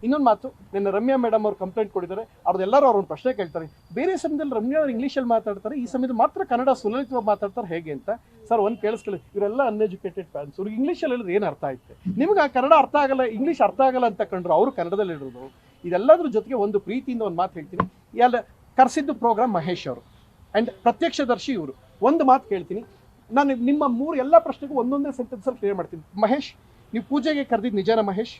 ಇನ್ನೊಂದು ಮಾತು, ನಿನ್ನ ರಮ್ಯಾ ಮೇಡಮ್ ಅವ್ರು ಕಂಪ್ಲೇಂಟ್ ಕೊಟ್ಟಿದ್ದಾರೆ, ಅವ್ರದ್ದೆಲ್ಲರೂ ಅವ್ರನ್ನ ಪ್ರಶ್ನೆ ಕೇಳ್ತಾರೆ, ಬೇರೆ ಸಮಯದಲ್ಲಿ ರಮ್ಯಾ ಅವ್ರು ಇಂಗ್ಲೀಷಲ್ಲಿ ಮಾತಾಡ್ತಾರೆ, ಈ ಸಮಯದಲ್ಲಿ ಮಾತ್ರ ಕನ್ನಡ ಸುಲಲಿತವಾಗಿ ಮಾತಾಡ್ತಾರೆ ಹೇಗೆ ಅಂತ. ಸರ್ ಒಂದು ಕೇಳಿಸ್ಕೊಳ್ಳಿ, ಇವರೆಲ್ಲ ಅನ್ಎಜುಕೇಟೆಡ್ ಫ್ಯಾನ್ಸ್, ಅವ್ರಿಗೆ ಇಂಗ್ಲೀಷಲ್ಲಿ ಹೇಳಿದ್ರೆ ಏನು ಅರ್ಥ ಆಯ್ತು? ನಿಮ್ಗೆ ಆ ಕನ್ನಡ ಅರ್ಥ ಆಗಲ್ಲ, ಇಂಗ್ಲೀಷ್ ಅರ್ಥ ಆಗಲ್ಲ ಅಂತ ಕಂಡ್ರು, ಅವರು ಕನ್ನಡದಲ್ಲಿ ಇರೋದು. ಇದೆಲ್ಲದ್ರ ಜೊತೆಗೆ ಒಂದು ಪ್ರೀತಿಯಿಂದ ಒಂದು ಮಾತು ಹೇಳ್ತೀನಿ, ಎಲ್ಲ ಕರೆಸಿದ್ದು ಪ್ರೋಗ್ರಾಮ್ ಮಹೇಶ್ ಅವರು ಆ್ಯಂಡ್ ಪ್ರತ್ಯಕ್ಷದರ್ಶಿ ಇವರು. ಒಂದು ಮಾತು ಕೇಳ್ತೀನಿ, ನಾನು ನಿಮ್ಮ ಎಲ್ಲ ಪ್ರಶ್ನೆಗೂ ಒಂದೊಂದೇ ಸೆಂಟೆನ್ಸಲ್ಲಿ ಕ್ಲಿಯರ್ ಮಾಡ್ತೀನಿ. ಮಹೇಶ್, ನೀವು ಪೂಜೆಗೆ ಕರೆದಿದ್ದು ನಿಜನ ಮಹೇಶ್?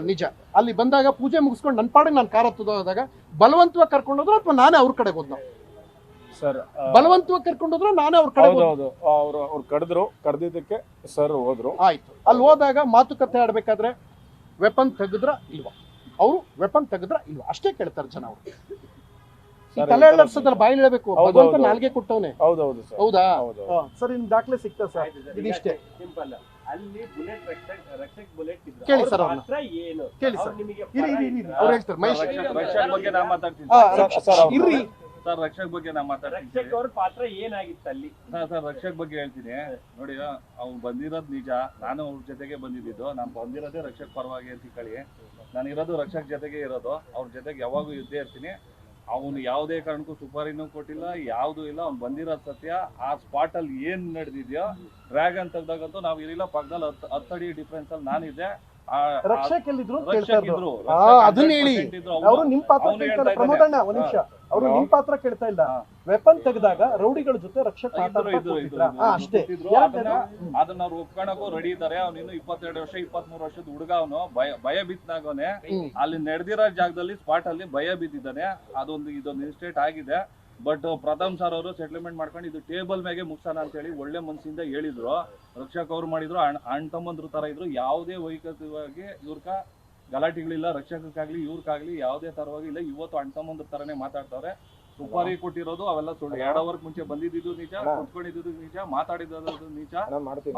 ನಿಜ. ಅಲ್ಲಿ ಬಂದಾಗ ಪೂಜೆ ಮುಗಿಸ್ಕೊಂಡು ನನ್ನ ಪಾಡಿಗೆ ನಾನು ಕಾರ್ ಹತ್ತೋದಾಗ ಬಲವಂತವಾಗಿ ಕರ್ಕೊಂಡೋದ್ರು ಅಥವಾ ನಾನೇ ಅವ್ರ ಕಡೆಗೆ ಹೋದ್ನ? ಸರ್ ಬಲವಂತವಾಗಿ ಕರ್ಕೊಂಡೋದ್ರು ನಾನೇ ಅವ್ರ ಕಡೆ? ಹೌದು, ಅವ್ರು ಕರೆದಿದ್ದಕ್ಕೆ ಸರ್ ಹೋದ್ರು. ಆಯ್ತು. ಅಲ್ಲಿ ಹೋದಾಗ ಮಾತುಕತೆ ಆಡ್ಬೇಕಾದ್ರೆ ವೆಪನ್ ತೆಗೆದ್ರ ಇಲ್ವಾ? ಅವರು ವೆಪನ್ ತೆಗೆದ್ರ ಇಲ್ವಾ ಅಷ್ಟೇ ಕೇಳ್ತಾರೆ ಜನ. ಅವರು ತಲೆ ಎಳ್ಳರ್ಸೋದ್ರಲ್ಲಿ ಬಾಯಿ ಹೇಳಬೇಕು, ಭಗವಂತ ನಾಲ್ಗೆ ಕೊಟ್ಟವನೇ. ಹೌದಾ ಸರ್? ಇನ್ ದಾಖಲೆ ಸಿಗ್ತಾ ಸರ್? ಇದಿಷ್ಟೇ. ಕೇಳಿ ಸರ್ ಅವ್ರನ್ನ, ಕೇಳಿ ಸರ್. ಅವ್ರು ಹೇಳ್ತಾರೆ ಮಹೇಶ್ ಬಗ್ಗೆ ನಾ ಮಾತಾಡ್ತೀನಿ ಇರ್ರಿ ಸರ್. ರಕ್ಷಕ್ ಬಗ್ಗೆ ನಾ ಮಾತಾಡ್ತೀನಿ. ರಕ್ಷಕ್ ಅವ್ರ ಪಾತ್ರ ಏನಾಗಿತ್ತು ಅಲ್ಲಿ? ಸರ್ ರಕ್ಷಕ್ ಬಗ್ಗೆ ಹೇಳ್ತೀನಿ ನೋಡಿ. ಅವ್ರು ಬಂದಿರೋದು ನಿಜ, ನಾನು ಅವ್ರ ಜೊತೆಗೆ ಬಂದಿದ್ದು. ನಾನು ಬಂದಿರೋದೇ ರಕ್ಷಕ್ ಪರವಾಗಿ ಅಂತ ಕಳಿ. ನಾನು ಇರೋದು ರಕ್ಷಕ್ ಜೊತೆಗೆ ಇರೋದು, ಅವ್ರ ಜೊತೆಗೆ ಯಾವಾಗೂ ಇದ್ದೇ ಇರ್ತೀನಿ. ಅವನು ಯಾವುದೇ ಕಾರಣಕ್ಕೂ ಸುಪಾರಿನೂ ಕೊಟ್ಟಿಲ್ಲ, ಯಾವುದೂ ಇಲ್ಲ. ಅವ್ನು ಬಂದಿರೋದು ಸತ್ಯ. ಆ ಸ್ಪಾಟ್ ಅಲ್ಲಿ ಏನ್ ನಡೆದಿದ್ಯೋ, ಡ್ರ್ಯಾಗನ್ ತೆಗ್ದಾಗಂತೂ ನಾವು ಇರಲಿಲ್ಲ, ಪಕ್ಕದಲ್ಲಿ 10 ಅಡಿ ಡಿಫ್ರೆನ್ಸ್ ಅಲ್ಲಿ ನಾನಿದ್ದೆ. ರಕ್ಷಕ್ ಎಲ್ಲಿದ್ರು ಅದನ್ನ ಹೇಳಿ. ಅವರು ನಿಮ್ ಪಾತ್ರ ಕೇಳ್ತಾರೆ. ಪ್ರಮೋದಣ್ಣ ಒಂದ್ ನಿಮಿಷ, ಅವರು ನಿಮ್ ಪಾತ್ರ ಕೇಳ್ತಾ ಇಲ್ಲ. ವೆಪನ್ ತೆಗೆದಾಗ ರೌಡಿಗಳ ಜೊತೆ ರಕ್ಷಕ್ ಅಷ್ಟೇ. ಅದನ್ನ ಅವ್ರು ಒಪ್ಕೊಳಕ್ಕೂ ರೆಡಿ ಇದ್ದಾರೆ. ಅವ್ನು ಇನ್ನು 22 ವರ್ಷ 23 ವರ್ಷದ ಹುಡುಗ. ಅವನು ಭಯ ಬಿತ್ತನಾಗವನೆ. ಅಲ್ಲಿ ನಡೆದಿರೋ ಜಾಗದಲ್ಲಿ ಸ್ಪಾಟ್ ಅಲ್ಲಿ ಭಯ ಬಿದ್ದಿದ್ದಾನೆ. ಇದೊಂದು ಇನ್ಸ್ಟೇಟ್ ಆಗಿದೆ. ಬಟ್ ಪ್ರಥಮ್ ಸರ್ ಅವರು ಸೆಟ್ಲ್ಮೆಂಟ್ ಮಾಡ್ಕೊಂಡು ಇದು ಟೇಬಲ್ ಮ್ಯಾಗೆ ಮುಗ್ಸೋಣ ಅಂತ ಹೇಳಿ ಒಳ್ಳೆ ಮನಸ್ಸಿಂದ ಹೇಳಿದ್ರು. ರಕ್ಷಕ್ ಅವ್ರು ಮಾಡಿದ್ರು, ಅಣ್ಣ ತಮ್ಮಂದ್ರ ತರ ಇದ್ರು. ಯಾವುದೇ ವೈಯಕ್ತಿಕವಾಗಿ ಇವ್ರಕ ಗಲಾಟೆಗಳಿಲ್ಲ, ರಕ್ಷಕಕ್ಕಾಗ್ಲಿ ಇವ್ರಕ್ಕಾಗ್ಲಿ ಯಾವುದೇ ತರವಾಗಿ ಇಲ್ಲ. ಇವತ್ತು ಅಣ್ಣ ತಮ್ಮಂದ್ರ ತರನೇ ಮಾತಾಡ್ತಾರೆ. ಸುಪಾರಿ ಕೊಟ್ಟಿರೋದು ಅವೆಲ್ಲ ಸುಳ್ಳು. 2 ಅವರ್ ಮುಂಚೆ ಬಂದಿದ್ದು ನಿಜ, ಕುತ್ಕೊಂಡಿದ್ದು ನಿಜ, ಮಾತಾಡಿದ್ದು ನಿಜ.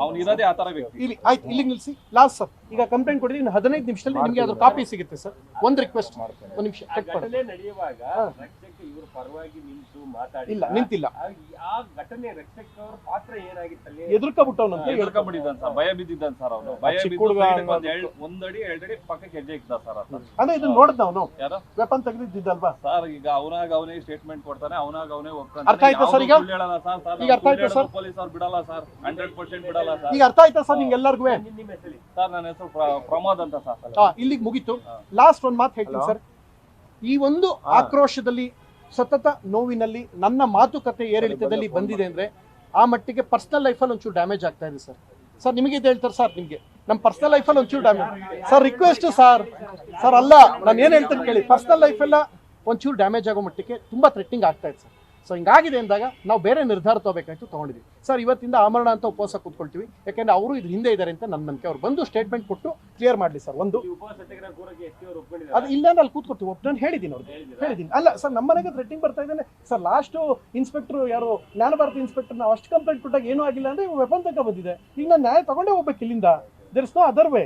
ಅವ್ನು ಇರೋದೇ ಆ ತರ ವ್ಯಕ್ತಿ. ಇಲ್ಲಿ ಆಯ್ತು, ಇಲ್ಲಿಗೆ ನಿಲ್ಸಿ. ಲಾಸ್ಟ್ ಸರ್, ಈಗ ಕಂಪ್ಲೇಂಟ್ ಕೊಡಿ, ಇನ್ನು 15 ನಿಮಿಷದಲ್ಲಿ ನಿಮಗೆ ಅದ್ರ ಕಾಪಿ ಸಿಗುತ್ತೆ ಸರ್. ಒಂದು ರಿಕ್ವೆಸ್ಟ್, ಒಂದು ನಿಮಿಷ. ಘಟನೆ ನಡೆಯುವಾಗ ರಕ್ಷಕ ಇವ್ರ ಪರವಾಗಿ ನಿಂತು ಮಾತಾಡಿ ಇಲ್ಲ, ನಿಂತಿಲ್ಲ. ಆ ಘಟನೆ ರಕ್ಷಕ ಅವ್ರ ಪಾತ್ರ ಏನಾಗಿತ್ತಲ್ಲಿ? ಎದುರ್ಕೊಂಡ್ಬಿಟ್ಟವನಂತ ಹೇಳ್ಕೊಂಡ್ಬಿಟ್ಟಿದ್ದಾನೆ ಸರ್. ಭಯ ಬಿದ್ದಿದ್ದಾನೆ ಸರ್ ಅವನು. ಭಯ ಬಿದ್ದು 1 ಅಡಿ 2 ಅಡಿ ಪಕ್ಕಕ್ಕೆ ಹೆಜ್ಜೆ ಇಕ್ಕಿದ ಸರ್. ಅಂದ್ರೆ ಇದನ್ನ ನೋಡ್ದ ಅವನು ಯಾರು ವೆಪನ್ ತೆಗೆದಿದ್ದಲ್ವಾ ಸರ್? ಈಗ ಅವನೇ ಸ್ಟೇಟ್ಮೆಂಟ್ ಕೊಡ್ತಾನೆ, ಅವನೇ ಅರ್ಥ ಆಯ್ತಾ ಸರ್? ಈಗ ಈಗ ಅರ್ಥ ಆಯ್ತಾ ಸರ್? ಪೊಲೀಸ್ ಅವ್ರು ಬಿಡಲ್ಲ ಸರ್, 100% ಬಿಡಲ್ಲ ಸರ್. ಈಗ ಅರ್ಥ ಆಯ್ತಾ ಸರ್ ನಿಮ್ಗೆಲ್ಲರಿಗೂ? ಸರ್ ನನ್ನ ಹೆಸರು ಪ್ರಮೋದ್ ಅಂತ ಸರ್. ಇಲ್ಲಿಗೆ ಮುಗೀತು. ಲಾಸ್ಟ್ ಒಂದು ಮಾತು ಹೇಳ್ತೀನಿ ಸರ್. ಈ ಒಂದು ಆಕ್ರೋಶದಲ್ಲಿ, ಸತತ ನೋವಿನಲ್ಲಿ, ನನ್ನ ಮಾತುಕತೆ ಏರಿಳಿತದಲ್ಲಿ ಬಂದಿದೆ ಅಂದ್ರೆ ಆ ಮಟ್ಟಿಗೆ ಪರ್ಸನಲ್ ಲೈಫಲ್ಲಿ ಒಂಚೂರು ಡ್ಯಾಮೇಜ್ ಆಗ್ತಾ ಇದೆ ಸರ್. ಸರ್ ನಿಮಗೆ ಇದು ಹೇಳ್ತಾರೆ ಸರ್, ನಿಮಗೆ ನಮ್ಮ ಪರ್ಸನಲ್ ಲೈಫಲ್ಲಿ ಒಂಚೂರು damage sir. Request sir. Sir ಅಲ್ಲ, ನಾನು ಏನು ಹೇಳ್ತೇನೆ ಕೇಳಿ. ಪರ್ಸನಲ್ ಲೈಫೆಲ್ಲ ಒಂಚೂರು ಡ್ಯಾಮೇಜ್ ಆಗೋ ಮಟ್ಟಿಗೆ ತುಂಬ ಥ್ರೆಟ್ಟಿಂಗ್ ಆಗ್ತಾ ಇದೆ ಸರ್. ಸೊ ಹಿಂಗಾಗಿದೆ ಅಂದಾಗ ನಾವು ಬೇರೆ ನಿರ್ಧಾರ ತಗೋಬೇಕಾಯ್ತು, ತೊಗೊಂಡಿದ್ವಿ ಸರ್. ಇವತ್ತಿಂದ ಆಮರಣ ಅಂತ ಉಪವಾಸ ಕೂತ್ಕೊಳ್ತೀವಿ, ಯಾಕೆಂದ್ರೆ ಅವರು ಇದ್ರ ಹಿಂದೆ ಇದ್ದಾರೆ ಅಂತ ನನ್ನ ನಂಬಿಕೆ. ಅವ್ರು ಬಂದು ಸ್ಟೇಟ್ಮೆಂಟ್ ಕೊಟ್ಟು ಕ್ಲಿಯರ್ ಮಾಡಲಿ ಸರ್. ಒಂದು ಅದು ಇಲ್ಲ ಅಂದ್ರೆ ಅಲ್ಲಿ ಕೂತ್ಕೊಡ್ತೀವಿ. ನಾನು ಹೇಳಿದ್ದೀನಿ ಹೇಳಿದ್ದೀನಿ. ಅಲ್ಲ ಸರ್, ನಮ್ಮ ಮನೆಗೆ ಥ್ರೆಟ್ಟಿಂಗ್ ಬರ್ತಾ ಇದ್ದಾನೆ ಸರ್. ಲಾಸ್ಟು ಇನ್ಸ್ಪೆಕ್ಟರ್ ಯಾರು ಜ್ಞಾನ ಭಾರತಿ ಇನ್ಸ್ಪೆಕ್ಟರ್, ನಾವು ಅಷ್ಟು ಕಂಪ್ಲೇಂಟ್ ಕೊಟ್ಟಾಗ ಏನೂ ಆಗಿಲ್ಲ ಅಂದ್ರೆ ವೆಪನ್ ತನಕ ಬಂದಿದೆ. ಈಗ ನಾನು ನ್ಯಾಯ ತಗೊಂಡೇ ಹೋಗ್ಬೇಕು ಇಲ್ಲಿಂದ. There is no other way.